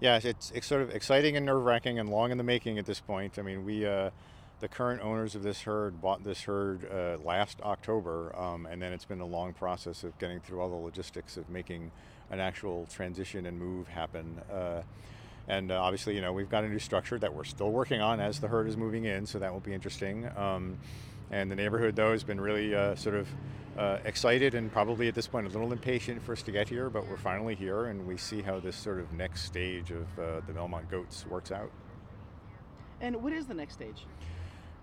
Yeah, it's sort of exciting and nerve-wracking and long in the making at this point. I mean, the current owners of this herd bought this herd last October, and then it's been a long process of getting through all the logistics of making an actual transition and move happen. And obviously, we've got a new structure that we're still working on as the herd is moving in, so that will be interesting. And the neighborhood, though, has been really sort of excited and probably at this point a little impatient for us to get here, but we're finally here, and we see how this sort of next stage of the Belmont Goats works out. And what is the next stage?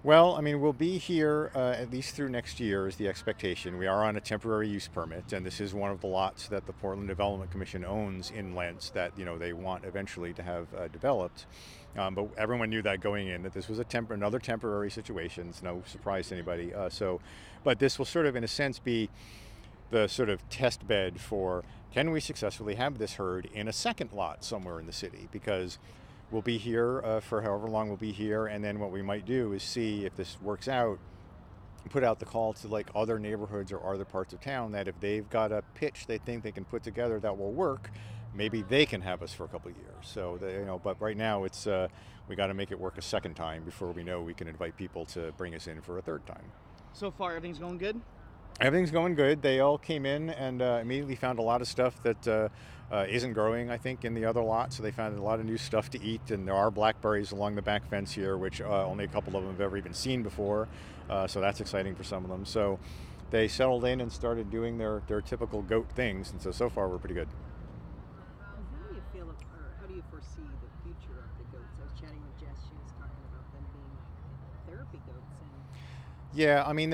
Well, I mean, we'll be here at least through next year is the expectation. We are on a temporary use permit, and this is one of the lots that the Portland Development Commission owns in Lents that they want eventually to have developed. But everyone knew that going in that this was another temporary situation. It's no surprise to anybody. But this will sort of, in a sense, be the sort of test bed for can we successfully have this herd in a second lot somewhere in the city, because we'll be here for however long we'll be here, and then what we might do is see if this works out, put out the call to like other neighborhoods or other parts of town that if they've got a pitch they think they can put together that will work, maybe they can have us for a couple of years. So but right now it's we got to make it work a second time before we know we can invite people to bring us in for a third time. So far, everything's going good? Everything's going good. They all came in and immediately found a lot of stuff that isn't growing, I think, in the other lot. So they found a lot of new stuff to eat. And there are blackberries along the back fence here, which only a couple of them have ever even seen before. So that's exciting for some of them. So they settled in and started doing their typical goat things. And so far, we're pretty good. How do you feel, or how do you foresee the future of the goats? I was chatting with Jess. She was talking about them being therapy goats. And Yeah, I mean,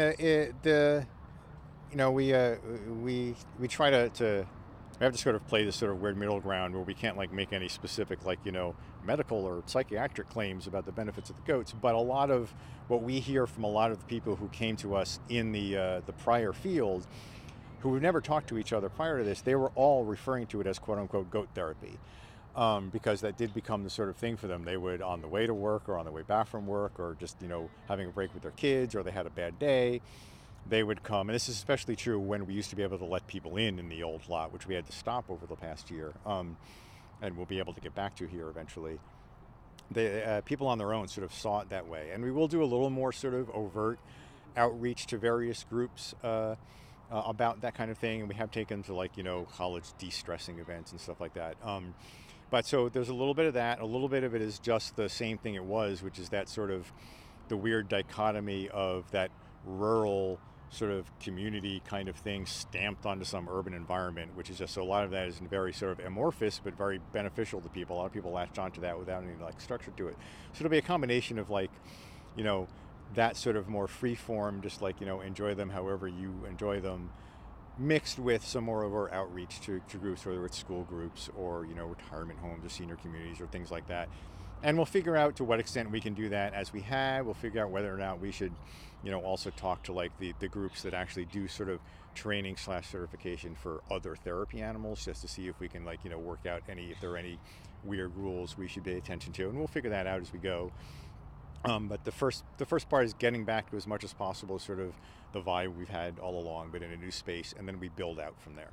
we try to we have to sort of play this sort of weird middle ground where we can't like make any specific medical or psychiatric claims about the benefits of the goats, but a lot of what we hear from a lot of the people who came to us in the prior field, who have never talked to each other prior to this, they were all referring to it as quote unquote goat therapy. Because that did become the sort of thing for them. They would, on the way to work or on the way back from work or just, having a break with their kids or they had a bad day, they would come, and this is especially true when we used to be able to let people in the old lot, which we had to stop over the past year, and we'll be able to get back to here eventually. People on their own sort of saw it that way, and we will do a little more sort of overt outreach to various groups about that kind of thing, and we have taken to college de-stressing events and stuff like that. But so there's a little bit of that. A little bit of it is just the same thing it was, which is that sort of the weird dichotomy of that rural sort of community kind of thing stamped onto some urban environment, which is just, so a lot of that is very sort of amorphous but very beneficial to people. A lot of people latched onto that without any structure to it. So it'll be a combination of that sort of more free form, just enjoy them however you enjoy them, mixed with some more of our outreach to groups, whether it's school groups or retirement homes or senior communities or things like that. And we'll figure out to what extent we can do that as we have. We'll figure out whether or not we should, also talk to the groups that actually do sort of training / certification for other therapy animals, just to see if we can work out if there are any weird rules we should pay attention to. And we'll figure that out as we go. But the first part is getting back to as much as possible sort of the vibe we've had all along, but in a new space, and then we build out from there.